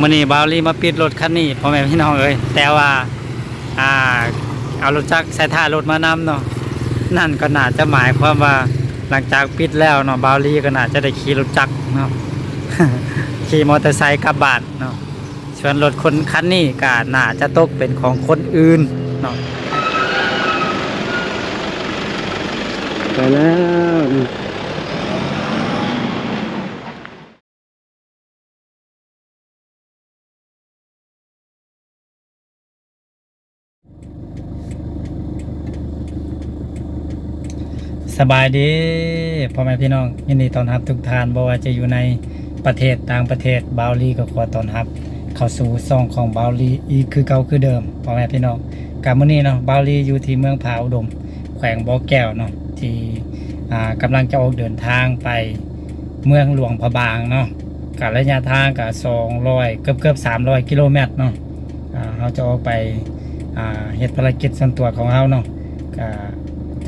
มื้อนี้บ่าวลีมาปิดรถคันนี้พ่อแม่พี่น้องเอ้ยแต่ว่าอ่าเอารถจักรใส่ท้ายรถมานำเนาะนั่นก็น่าจะหมายความว่าหลังจากปิดแล้วเนาะบ่าวลีก็น่าจะได้ขี่รถจักรเนาะ ขี่มอเตอร์ไซค์กลับบ้านเนาะส่วนรถคนคันนี้ก็น่าจะตกเป็นของคนอื่นเนาะไปแล้วสบายดีพ่อแม่พี่น้องยินดีต้อนรับทุกท่านบ่ว่าจะอยู่ในประเทศต่างประเทศบ่าวลีก็ขอต้อนรับเข้าสู่ช่องของบ่าวลีอีกคือเก่าคือเดิมพ่อแม่พี่น้องกับมื้อนี้เนาะบ่าวลีอยู่ที่เมืองผาอุดมแขวงบ่อแก้วเนาะที่กำลังจะออกเดินทางไปเมืองหลวงพระบางเนาะกับระยะทางก็200เกือบ300กิโลเมตรเนาะเราจะออกไปเฮ็ดภารกิจส่วนตัวของเราเนาะก็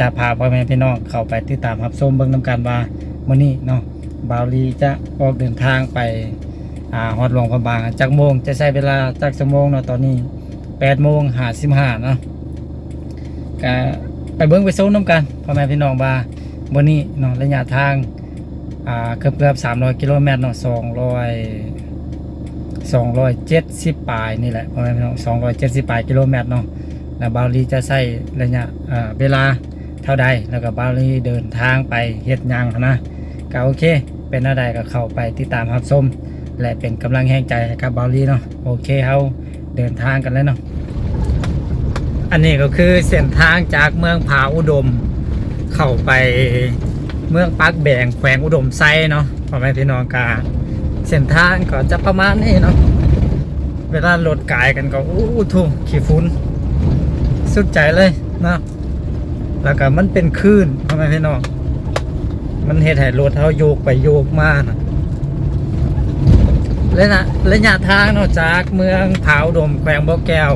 จะพาพ่อแม่พี่น้องเข้าไปติดตามรับชมเบิ่งนำกันว่ามื้อนี้เนาะบ่าวลีจะออกเดินทางไปฮอดหลวงพระบางจักโมงจะใช้เวลาจักชั่วโมงเนาะตอนนี้8:55เนาะก็ไปเบิ่งไปชมนำกันพ่อแม่พี่น้องว่ามื้อนี้เนาะระยะทางเกือบ300กิโลเมตรเนาะ270ปลายนี่แหละพ่อแม่พี่น้อง270ปลายกิโลเมตรเนาะแล้วบ่าวลีจะใช้ระยะเวลาเท่าใดแล้วก็บ่าวลีเดินทางไปเฮ็ดหยังนะก็โอเคเป็นอะไรก็เข้าไปติดตามรับชมและเป็นกำลังแห่งใจให้กับบ่าวลีเนาะโอเคเฮาเดินทางกันแล้วเนาะอันนี้ก็คือเส้นทางจากเมืองผาอุดมเข้าไปเมืองปากแบงแขวงอุดมไซเนาะพ่อแม่พี่น้องกาเส้นทางก็จะประมาณนี้เนาะเวลารถกายกันก็ทุ่งขี้ฝุ่นสุดใจเลยเนาะแล้วก็มันเป็นคลื่นพ่อแม่พี่น้องมันเฮ็ดให้รถเขาโยกไปโยกมานะระยะทางเนาะจากเมืองผาอุดมแขวงบ่อแก้ว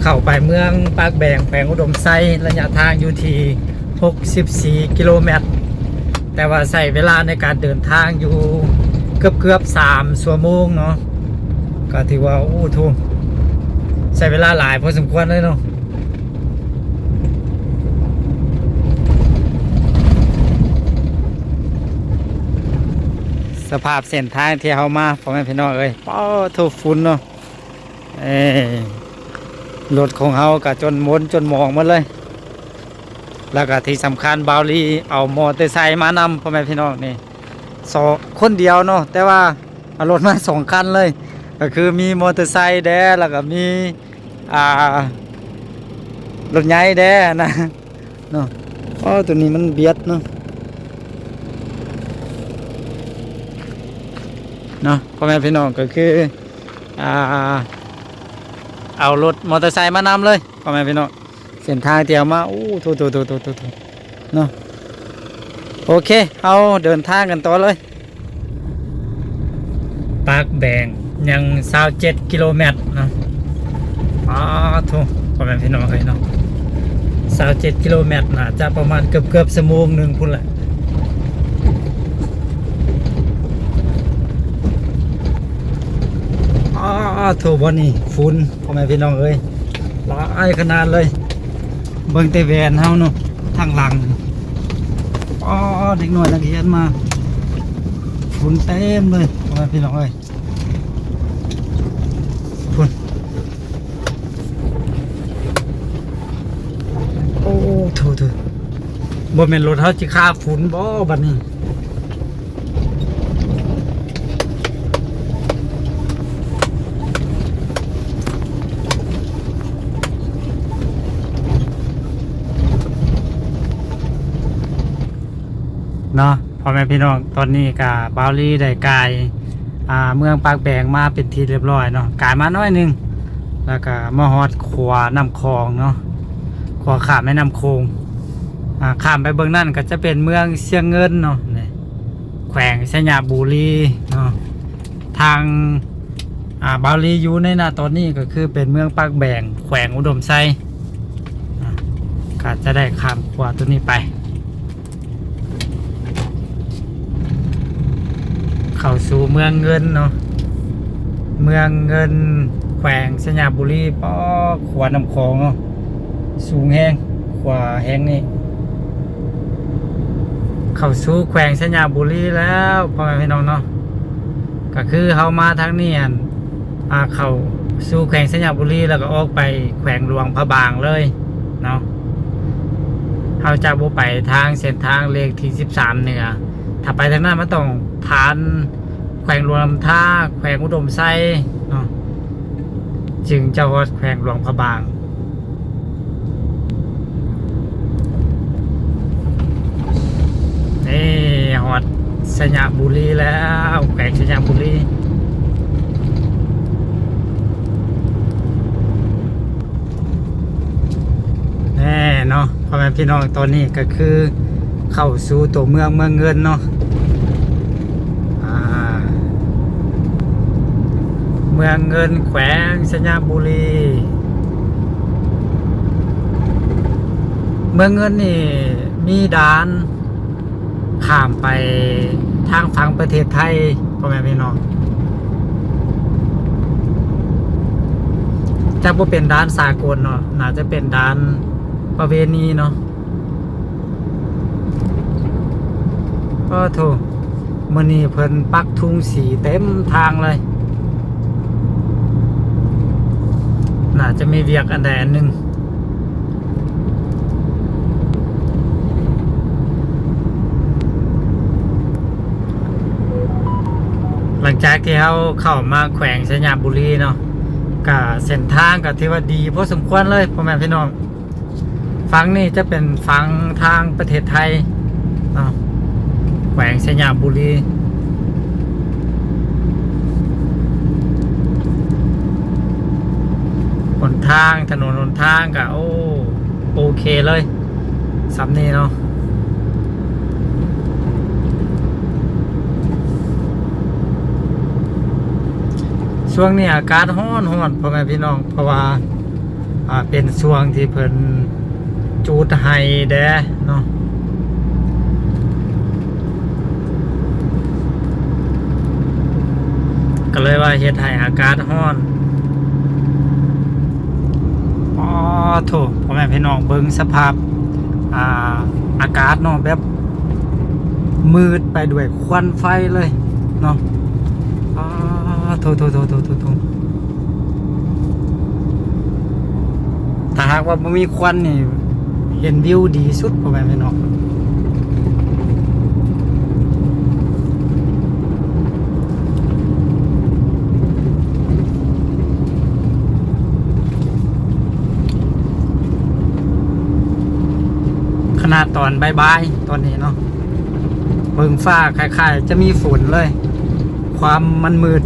เข้าไปเมืองปากแบงแขวงอุดมไซระยะทางอยู่ที่64กิโลเมตรแต่ว่าใช้เวลาในการเดินทางอยู่เกือบ3ชั่วโมงเนาะก็ถือว่าทุ่งใช้เวลาหลายพอสมควรเลยเนาะสภาพเส้นทางที่เขามาพ่อแม่พี่น้องเอ้ยป้อทุฝุ่นเนาะรถของเขาก็จนมนจนมองหมดเลยแล้วก็ที่สำคัญบ่าวลีเอามอเตอร์ไซค์มานำพ่อแม่พี่น้องนี่คนเดียวเนาะแต่ว่าเอารถมา2คันเลยก็คือมีมอเตอร์ไซค์แด้แล้วก็มีรถใหญ่แด้นะเนาะตัวนี้มันเบียดเนาะพ่อแม่พี่น้องก็คือเอารถมอเตอร์ไซค์มานำเลยพ่อแม่พี่น้องเส้นทางเที่ยวมาถูเนาะโอเคเอาเดินทางกันต่อเลยปากแบงยัง27กิโลเมตรเนาะถูกพ่อแม่พี่น้องเลยเนาะ27กิโลเมตรน่าจะประมาณเกือบชั่วโมงนึงพุ่นแหละถูกบ่นี่ฝุ่นพ่อแม่พี่น้องเอ้ยหลายขนาดเลยเบิ่งแต่แวนเฮาเนาะทางหลังเด็กน้อยนักเรียนมาฝุ่นเต็มเลยพ่อแม่พี่น้องเอ้ยฝุ่นถูกบ่แม่นรถเฮาสิฆ่าฝุ่นบ่บัดนี้เนาะพ่อแม่พี่น้องตอนนี้กับบ่าวลีได้กายเมืองปากแบงมาเป็นทีเรียบร้อยเนาะกายมาน้อยนึงแล้วก็มาฮอดขวาน้ำคลองเนาะขวาข้ามแม่น้ำโขงข้ามไปเบื้องนั่นก็จะเป็นเมืองเชียงเงินเนาะแขวงสัญญาบุรีเนาะทางบ่าวลีอยู่ในตอนนี้ก็คือเป็นเมืองปากแบงแขวงอุดมไซก็จะได้ข้ามขวาตัวนี้ไปเข้าสู่เมืองเงินเนาะ เมืองเงินแขวงสยามบุรีป้อขวาน้ำคลองเนาะสูงแห้งขวาแห้งนี่เข้าสู่แขวงสยามบุรีแล้วพ่อแม่พี่น้องเนาะก็คือเฮามาทางนี้เข้าสู่แขวงสยามบุรีแล้วก็ออกไปแขวงหลวงพระบางเลยเนาะเฮาจะบ่ไปทางเส้นทางเลขที่13เหนือถ้าไปทางนั้นมันต้องผ่านแขวงหลวงลำท่าแขวงอุดมไซเนาะจึงจะฮอดแขวงหลวงพระบางนี่ฮอดสยามบุรีแล้วแขวงสยามบุรีแน่เนาะพ่อแม่พี่น้องตอนนี้ก็คือเข้าสู่ตัวเมืองเงินเนาะเมืองเงินแขวงสยามบุรีเมืองเงินนี่มีด่านข้ามไปทางฝั่งประเทศไทยพ่อแม่พี่น้องจะบ่เป็นด่านสากลเนาะน่าจะเป็นด่านประเวณีเนาะก็โถมื้อนี้เพิ่นปักธงสีเต็มทางเลยน่าจะมีเวียกอันใดอันหนึ่งหลังจากที่เขาเข้ามาแขวงสยามบุรีเนาะกับเส้นทางกับที่ว่าดีพอสมควรเลยพ่อแม่พี่น้องฝั่งนี้จะเป็นฝั่งทางประเทศไทยเนาะแขวงสยามบุรีหนทางถนนหนทางก็โอเคเลยสำนี้เนาะช่วงนี้อากาศร้อนพ่อแม่พี่น้องเพราะว่าเป็นช่วงที่เพิ่นจูดไฮแดเนาะก็เลยว่าเฮ็ดให้อากาศร้อนโถพ่อแม่พี่น้องเบิ่งสภาพอากาศเนาะแบบมืดไปด้วยควันไฟเลยเนาะโถถ้าหากว่าบ่มีควันนี่เห็นวิวดีสุดพ่อแม่พี่น้องขนาดตอนบ่ายๆตอนนี้เนาะเบิ่งฟ้าคล้ายๆจะมีฝนเลยความมันมืด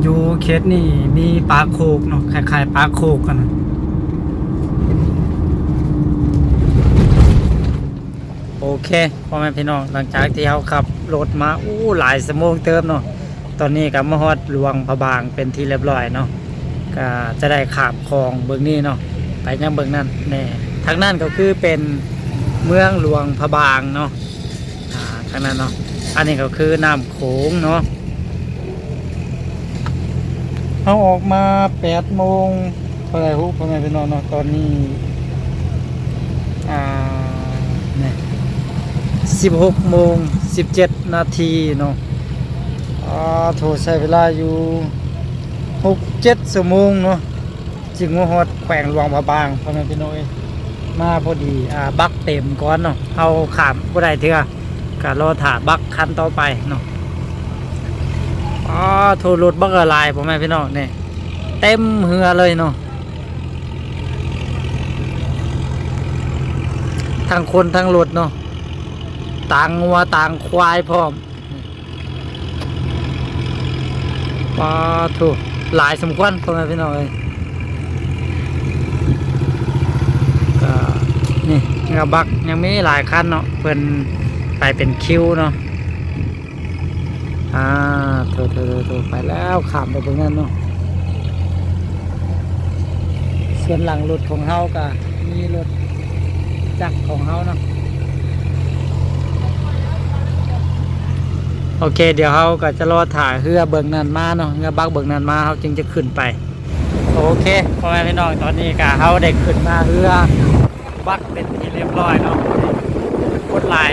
อยู่เขตนี่มีปลาโคกเนาะคล้ายๆปลาโคกกันนะโอเคพ่อแม่พี่น้องหลังจากที่เขาขับรถมาหลายชั่วโมงเติมเนาะตอนนี้ก็มาฮอดหลวงพระบางเป็นที่เรียบร้อยเนาะก็จะได้ข้ามคลองเบื้องนี้เนาะไปยังเบื้องนั้นแน่ทางนั้นก็คือเป็นเมืองหลวงพระบางเนาะทางนั้นเนาะอันนี้ก็คือน้ำโขงเนาะเขาออกมา8 โมงเท่าไหร่ฮุพ่อแม่พี่น้องเนาะตอนนี้เนี่ย16 โมง 17 นาทีเนาะโทรใช้เวลาอยู่6-7 ชั่วโมงเนาะจึงมาฮอดแขวงหลวงพระบางพ่อแม่พี่น้องมาพอดีบักเต็มก่อนเนาะเอาขามบ่ได้เถื่อก็รอถ่าบักคันต่อไปเนาะโทรรถบักอะไรพ่อแม่พี่น้องเนี่ยเต็มเหือเลยเนาะทั้งคนทั้งรถเนาะต่างวัวต่างควายพร้อมถูกหลายสมควรพ่อแม่พี่น้องเลยก็นี่กระบักยังมีหลายคันเนาะเพิ่นไปเป็นคิวเนาะถูกไปแล้วขามไปตรงนั้นเนาะส่วนหลังรถของเฮาก็ มีรถจักรของเฮาเนาะโอเคเดี๋ยวเฮาก็จะรอถ่ายเรือเบิ่งนั้นมาเนาะเรือบักเบิ่งนั้นมาเฮาจึงจะขึ้นไปโอเคพ่อแม่พี่น้องตอนนี้ก็เฮาได้ขึ้นมาเรือบักเป็นที่เรียบร้อยเนาะกดลาย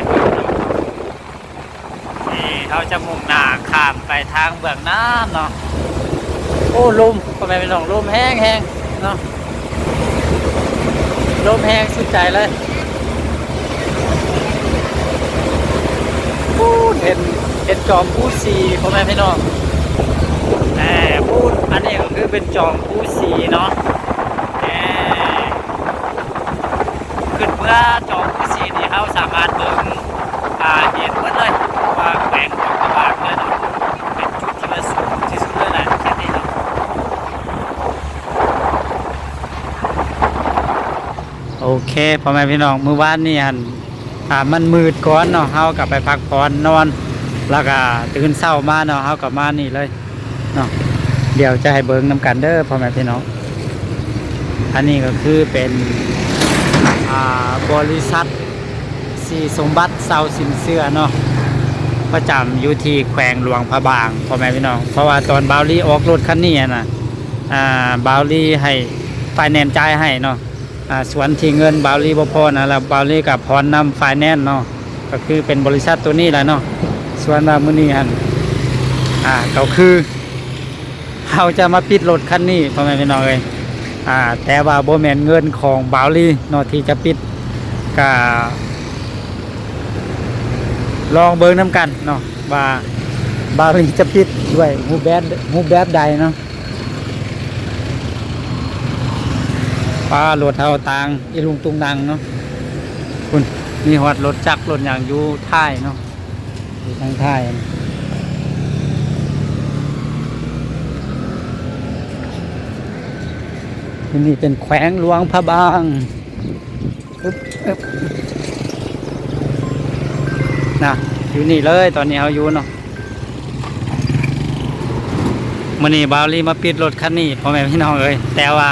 นี่เขาจะมุ่งหน้าข้ามไปทางเบื้องน้ำเนาะโอ้ลมพ่อแม่พี่น้องลมแห้งเนาะลมแห้งสุดใจเลยพูดเห็นจอมผู้สีพ่อแม่พี่น้องพูดอันนี้ก็คือเป็นจอมผู้สีเนาะขึ้นเมื่อจอมผู้สีนี่เขาสามารถเบิ่งเห็นหมดเลยว่าแขวงของกระบางเลยเนาะเป็นจุดที่ว่าสูงที่สุดเลยแหละแค่นี้เนาะโอเคพ่อแม่พี่น้องมื้อวานนี่มันมืดก่อนเนาะเฮากลับไปพักผ่อนนอนแล้วก็ตื่นเช้ามาเนาะเฮากลับมานี่เลยเนาะเดี๋ยวจะให้เบิ่งนำกันเด้อพ่อแม่พี่น้องอันนี้ก็คือเป็นบริษัทสีสมบัติเซาสินเสื้อเนาะประจำอยู่ที่แขวงหลวงพระบางพ่อแม่พี่น้องเพราะว่าตอนบาวลี่ออกรถคันนี้นะบาวลี่ให้ไฟแนนซ์จ่ายให้เนาะส่วนที่เงินบาวลี่บ่พอนะแล้วบาวลี่กับพรนำไฟแนนซ์เนาะก็คือเป็นบริษัทตัวนี้แหละเนาะส่วนมื้อนี้ก็คือเขาจะมาปิดรถคันนี้พ่อแม่พี่น้องเลยแต่ว่าบ่แม่นเงินของบาวลี่เนาะที่จะปิดก็ลองเบิ่งน้ำกันเนาะว่าบาวลี่จะปิดด้วยรูปแบบใดเนาะป้ารถเฮาต่างอีลุงตุงนังเนาะคุณมีฮอดรถจักรรถอย่างอยู่ท้ายเนาะอยู่ทางท้ายที่นี่เป็นแขวงหลวงพระบางนะอยู่นี่เลยตอนนี้เอาอยู่เนาะมื้อนี้บาวลี่มาปิดรถคันนี้พ่อแม่พี่น้องเอ้ยแต่ว่า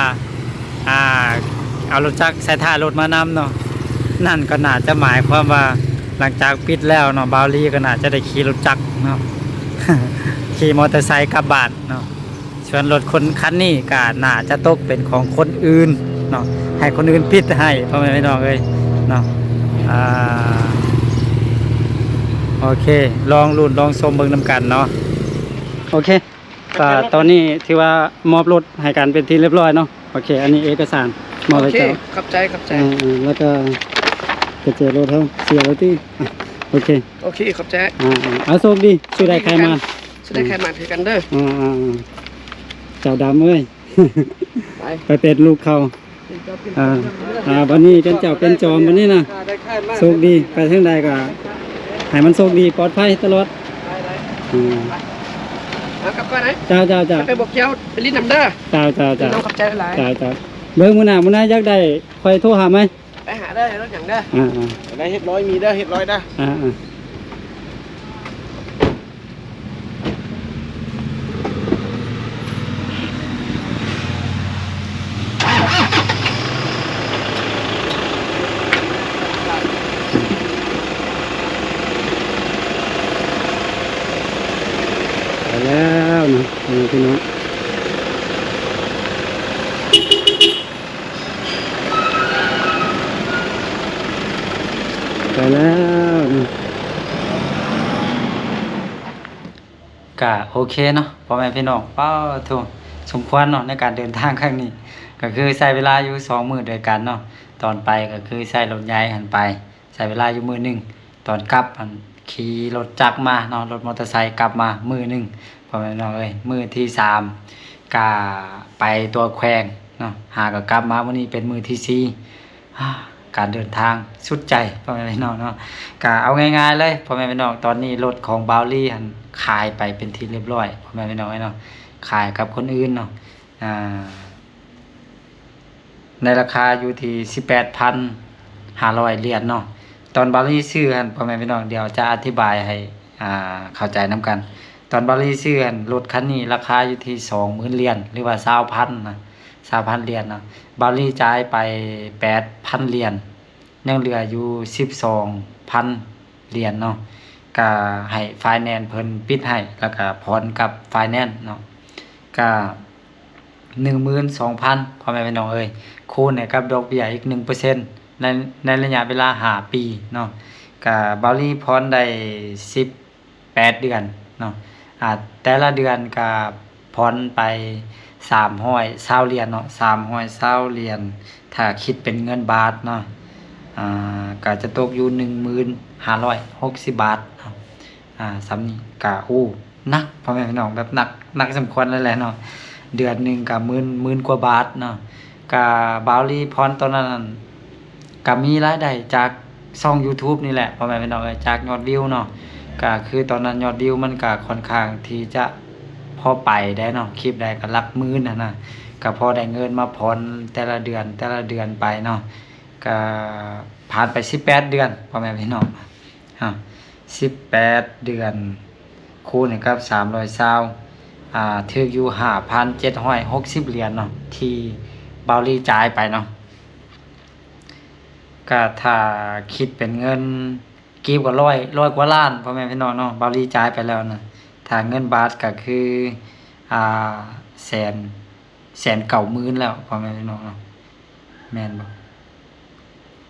เอารถจักรใส่ท่ารถมานำเนาะนั่นก็น่าจะหมายความว่าหลังจากปิดแล้วเนาะบาวลี่ก็น่าจะได้ขี่รถจักรเนาะ ขี่มอเตอร์ไซค์กลับบ้านเนาะส่วนรถคนคันนี้ก็น่าจะตกเป็นของคนอื่นเนาะให้คนอื่นปิดให้พ่อแม่พี่น้องเอ้ยเนาะโอเคลองลุ้นลองชมเบิ่งนำกันเนาะโอเคตอนนี้ที่ว่ามอบรถให้กันเป็นที่เรียบร้อยเนาะโอเคอันนี้เอกสารมอบให้เจ้าขับใจแล้วก็กระเจรถเท่าเสียแล้วที่โอเคขับใจเอาโชคดีช่วยได้ใครมาถือกันเด้อเจ้าดำเอ้ยไปเป็นลูกเขาวันนี้เป็นเจ้าเป็นจอมวันนี้นะโชคดีไปทางใดก็ให้มันโชคดีปลอดภัยตลอดกลับก่อนไหนจ้าไปบอกเจ้าไปลิ้นน้ำเด้อจ้าน้องขับใจหลายจ้าเบิ่งมื้อหน้าอยากได้คอยโทรหาไหมไปหาได้รถอย่างเด้อได้เฮ็ดร้อยมีเด้อเฮ็ดร้อยเด้อแล้วนะพี่น้องไปแล้วนะก็โอเคเนาะพ่อแม่พี่น้องเป้าถูกสมควรเนาะในการเดินทางครั้งนี้ก็คือใช้เวลาอยู่2 มื้อด้วยกันเนาะตอนไปก็คือใช้รถใหญ่หันไปใช้เวลาอยู่มื้อนึงตอนกลับขี่รถจักรมาเนาะรถมอเตอร์ไซค์กลับมามื้อนึงพ่อแม่พี่น้องเอ้ยมื้อที่3ก็ไปตัวแขวงเนาะก็กลับมาวันนี้เป็นมื้อที่4การเดินทางสุดใจพ่อแม่พี่น้องเนาะก็เอาง่ายๆเลยพ่อแม่พี่น้องตอนนี้รถของบาวลี่ขายไปเป็นที่เรียบร้อยพ่อแม่พี่น้องเนาะขายกับคนอื่นเนาะในราคาอยู่ที่ 18,500 เหรียญเนาะตอนบาวลี่ซื้อพ่อแม่พี่น้องเดี๋ยวจะอธิบายให้เข้าใจนํกันตอนบาวลี่ซื้อรถคันนี้ราคาอยู่ที่ 20,000 เหรียญหรือว่า 20,000 นะ 3,000 เหรียญเนาะบาลีจ่ายไป 8,000 เหรียญยังเหลืออยู่ 12,000 เหรียญเนาะก็ให้ไฟแนนซ์เพิ่นปิดให้แล้วก็ผ่อนกับไฟแนนซ์เนาะก็ 12,000พ่อแม่พี่น้องเอ้ยคูณเนี่ยกับดอกเบี้ยอีก 1% ในระยะเวลา5 ปีเนาะก็บาลีผ่อนได้18 เดือนเนาะแต่ละเดือนก็ผ่อนไป320เหรียญเนาะ320เหรียญถ้าคิดเป็นเงินบาทเนาะก็จะตกอยู่ 1560 บาทเนาะสำนี้ก็หนักพ่อแม่พี่น้องแบบหนักสมควรเลยแหละเนาะเดือนหนึงก็หมื่นกว่าบาทเนาะก็บาวลีพรตอนนั้นก็มีรายได้จากช่อง YouTube นี่แหละพ่อแม่พี่น้องเอ้ยจากยอดวิวเนาะก็คือตอนนั้นยอดวิวมันก็ค่อนข้างที่จะพอไปได้เนาะคลิปใดก็หลักหมื่นนะก็พอได้เงินมาผ่อนแต่ละเดือนไปเนาะก็ผ่านไป18 เดือนพ่อแม่พี่น้อง18 เดือนคูณกับ320ถืออยู่ 5,760 เหรียญเนาะที่บาวลีจ่ายไปเนาะก็ถ้าคิดเป็นเงินกีบก็ร้อยกว่าล้านพ่อแม่พี่น้องเนาะบาวลีจ่ายไปแล้วนะถ้าเงินบาทก็คือแสนเก่าหมื่นแล้วพ่อแม่พี่น้องเนาะแม่นบ่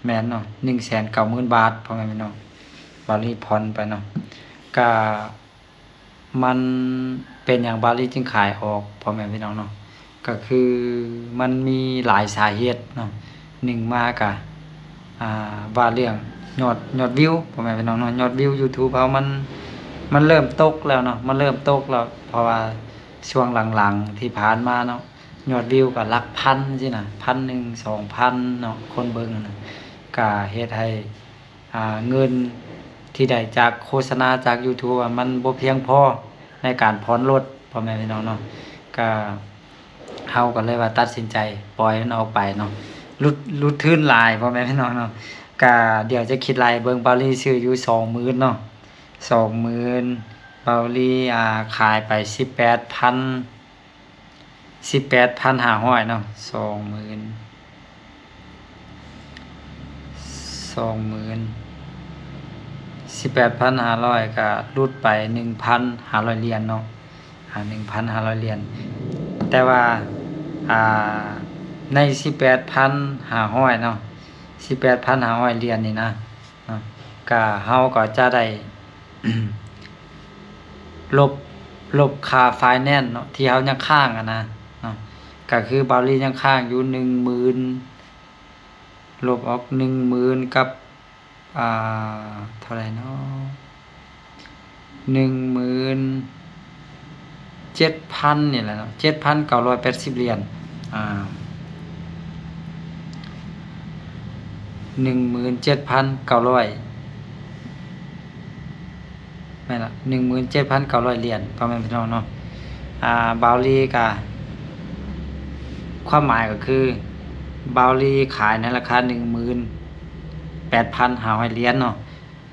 แม่นเนาะ190,000 บาทพ่อแม่พี่น้องบาวลีผ่อนไปเนาะก็มันเป็นอย่างบาลีจึงขายออกพ่อแม่พี่น้องเนาะก็คือมันมีหลายสาเหตุเนาะ1มาก็ว่าเรื่องยอดวิวพ่อแม่พี่น้องเนาะยอดวิว YouTube เฮามันเริ่มตกแล้วเนาะมันเริ่มตกแล้วเพราะว่าช่วงหลังๆที่ผ่านมาเนาะยอดวิวก็หลักพันสินะ1,000 2,000เนาะคนเบิ่งนะก็เฮ็ดให้เงินที่ได้จากโฆษณาจาก YouTube มันบ่เพียงพอในการผ่อนรถพ่อแม่พี่น้องเนาะก็เฮาก็เลยว่าตัดสินใจปล่อยมันออกไปเนาะลุดทื่นหลายพ่อแม่พี่น้องเนาะก็เดี๋ยวจะคิดรายเบิ่งบาลีซื้ออยู่ 20,000 เนาะ 20,000บาลีขายไป 18,500 เนาะ 18,500ก็รุดไป 1,500 เหรียญเนาะ1,500 เหรียญแต่ว่าใน 18,500 เนาะ 18,500 เหรียญนี่นะก็เฮาก็จะได้ ลบค่าไฟแนนซ์เนาะที่เฮายังค้างนะเนาะก็คือบาลียังค้างอยู่ 10,000 ลบออก 10,000 กับเท่าไหร่เนาะ 17,000 นี่แหละเนาะ 7,980 เหรียญ17,900แม่นล่ะ 17,900 เหรียญพ่อแม่พี่น้องเนาะบาวลีก็ความหมายก็คือบาวลีขายในราคา 18,500 เหรียญเนาะ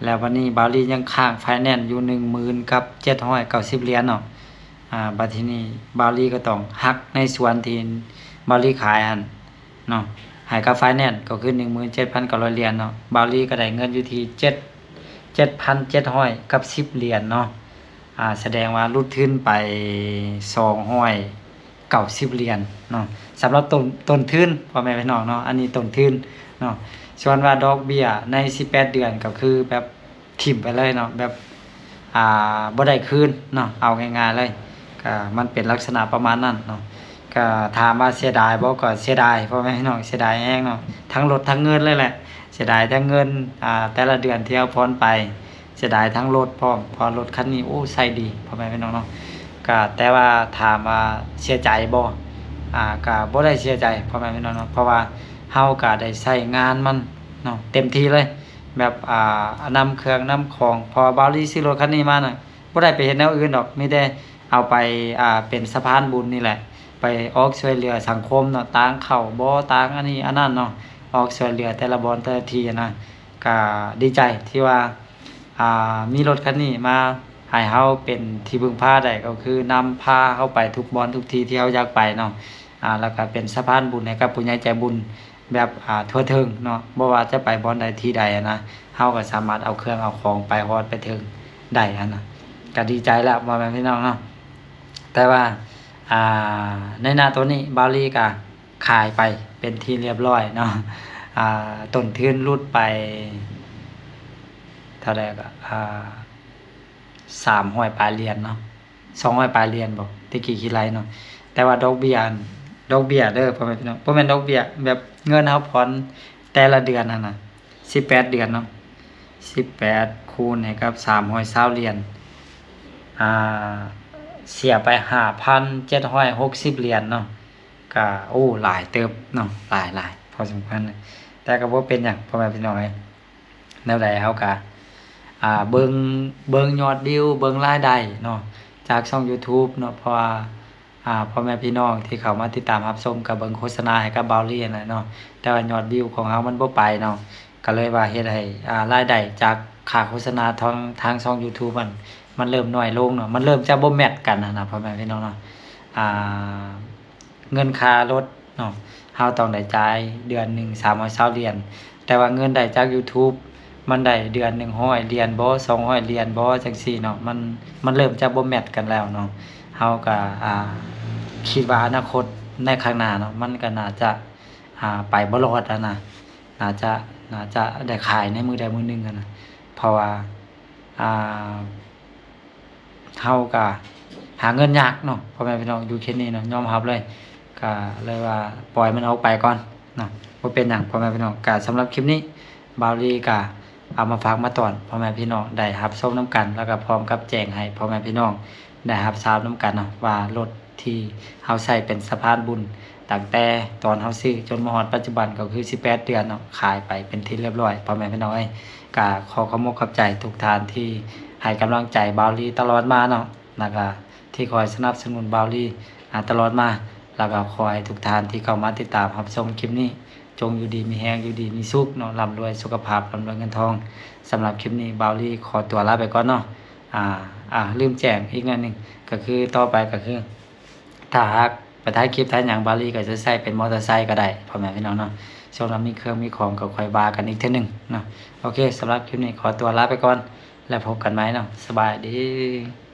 แล้ววันนี้บาวลียังค้างไฟแนนซ์อยู่ 10,000 กับ 790 เหรียญเนาะบัดทีนี้บาวลีก็ต้องหักในส่วนที่บาวลีขายเนาะให้กับไฟแนนซ์ก็คือ 17,900 เหรียญเนาะบาวลีก็ได้เงินอยู่ที่7,700 กับ 10 เหรียญเนาะแสดงว่ารุดขึ้นไป290 เหรียญเนาะสำหรับต้นทุนพ่อแม่พี่น้องเนาะอันนี้ต้นทุนเนาะส่วนว่าดอกเบี้ยใน18 เดือนก็คือแบบถิ่มไปเลยเนาะแบบบ่ได้คืนเนาะเอาง่ายๆเลยก็มันเป็นลักษณะประมาณนั้นเนาะก็ถามว่าเสียดายบ่ก็เสียดายพ่อแม่พี่น้องเสียดายแฮงเนาะทั้งรถทั้งเงินเลยแหละเสียดายทั้งเงินแต่ละเดือนที่เอาผ่อนไปเสียดายทั้งรถพร้อมพอรถคันนี้ใช้ดีพ่อแม่พี่น้องเนาะก็แต่ว่าถามว่าเสียใจบ่ก็บ่ได้เสียใจพ่อแม่พี่น้องเนาะเพราะว่าเฮาก็ได้ใช้งานมันเนาะเต็มที่เลยแบบนำเครื่องนำของพอบาวลีซื้อรถคันนี้มาน่ะบ่ได้ไปเฮ็ดแนวอื่นดอกมีแต่เอาไปเป็นสะพานบุญนี่แหละไปออกช่วยเหลือสังคมเนาะต่างเข้าบ่ต่างอันนี้อันนั้นเนาะออกช่วยเหลือแต่ละบอนแต่ละทีนะก็ดีใจที่ว่ามีรถคันนี้มาให้เฮาเป็นที่พึ่งพาได้ก็คือนำพาเฮาไปทุกบอนทุกที่ที่เฮาอยากไปเนาะ แล้วก็เป็นสะพานบุญให้กับผู้ใหญ่ใจบุญแบบทั่วถึงเนาะบ่ว่าจะไปบ่อนใดที่ใดนะเฮาก็สามารถเอาเครื่องเอาของไปฮอดไปถึงได้นะก็ดีใจแล้วพ่อแม่พี่น้องเนาะแต่ว่าในหน้าตัวนี้บาลีก็ขายไปเป็นที่เรียบร้อยเนาะต้นทุนรุดไปเท่าใดก็300ปลายเหรียญเนาะ200ปลายเหรียญบ่ตะกี้คิดไรเนาะแต่ว่าดอกเบี้ยเด้อพ่อแม่พี่น้องบ่แม่นดอกเบี้ยแบบเงินเฮาผ่อนแต่ละเดือนนั่นน่ะ18เดือนเนาะ18คูณให้กับ320เหรียญเสียไป 5,760 เหรียญเนาะก็โอ้หลายเติบเนาะหลายพอสมควรเลยแต่ก็บ่เป็นหยังพ่อแม่พี่น้องเอ้ยแนวใดเฮาก็เบิ่งยอดวิวเบิ่งรายได้เนาะจากช่อง YouTube เนาะเพราะว่าพ่อแม่พี่น้องที่เข้ามาติดตามรับชมก็เบิ่งโฆษณาให้กับเบาลี่นั่นแหละเนาะแต่ว่ายอดวิวของเฮามันบ่ไปเนาะก็เลยว่าเฮ็ดให้รายได้จากค่าโฆษณาทางช่อง YouTube มันเริ่มน้อยลงเนาะมันเริ่มจะบ่แมตช์กันนะพ่อแม่พี่น้องเนาะเงินค่ารถเนาะเฮาต้องได้จ่ายเดือนหนึง320เหรียญแต่ว่าเงินได้จาก YouTube มันได้เดือน100เหรียญบ่200เหรียญบ่จังซี่เนาะมันเริ่มจะบ่แมตช์กันแล้วเนาะเฮาก็คิดว่าอนาคตในข้างหน้าเนาะมันก็น่าจะไปบ่รอดนะน่าจะได้ขายในมือใดมือหนึงกันนะเพราะว่าเฮาก็หาเงินยากเนาะพ่อแม่พี่น้องอยู่เขตนี้เนาะยอมรับเลยก็เลยว่าปล่อยมันออกไปก่อนเนาะบ่เป็นหยังพ่อแม่พี่น้องก็สำหรับคลิปนี้บาวลีก็เอามาฝากมาตอนพ่อแม่พี่น้องได้รับชมนํกันแล้วก็พร้อมกับแจ้งให้พ่อแม่พี่น้องได้รับทราบนํกันเนาะว่ารถที่เฮาใช้เป็นสะพานบุญตั้งแต่ตอนเฮาซื้อจนมาฮอดปัจจุบันก็คือ18เดือนเนาะขายไปเป็นที่เรียบร้อยพ่อแม่พี่น้องก็ขอขอบคุณขอบใจทุกท่านที่ให้กำลังใจบาวลีตลอดมาเนาะแล้วก็ที่คอยสนับสนุนบาวลีตลอดมาแล้วก็ขอให้ทุกท่านที่เข้ามาติดตามรับชมคลิปนี้จงอยู่ดีมีแฮงอยู่ดีมีสุขเนาะร่ำรวยสุขภาพร่ำรวยเงินทองสำหรับคลิปนี้บาวลีขอตัวลาไปก่อนเนาะลืมแจ้งอีกนิดนึงก็คือต่อไปก็คือถ้าหากไปถ่ายคลิปถ่ายหยังบาวลีก็จะใช้เป็นมอเตอร์ไซค์ก็ได้พ่อแม่พี่น้องเนาะช่วงนั้นมีเครื่องมีของก็ค่อยบากันอีกเทื่อนึงเนาะโอเคสำหรับคลิปนี้ขอตัวลาไปก่อนแล้วพบกันใหม่เนาะสบายดี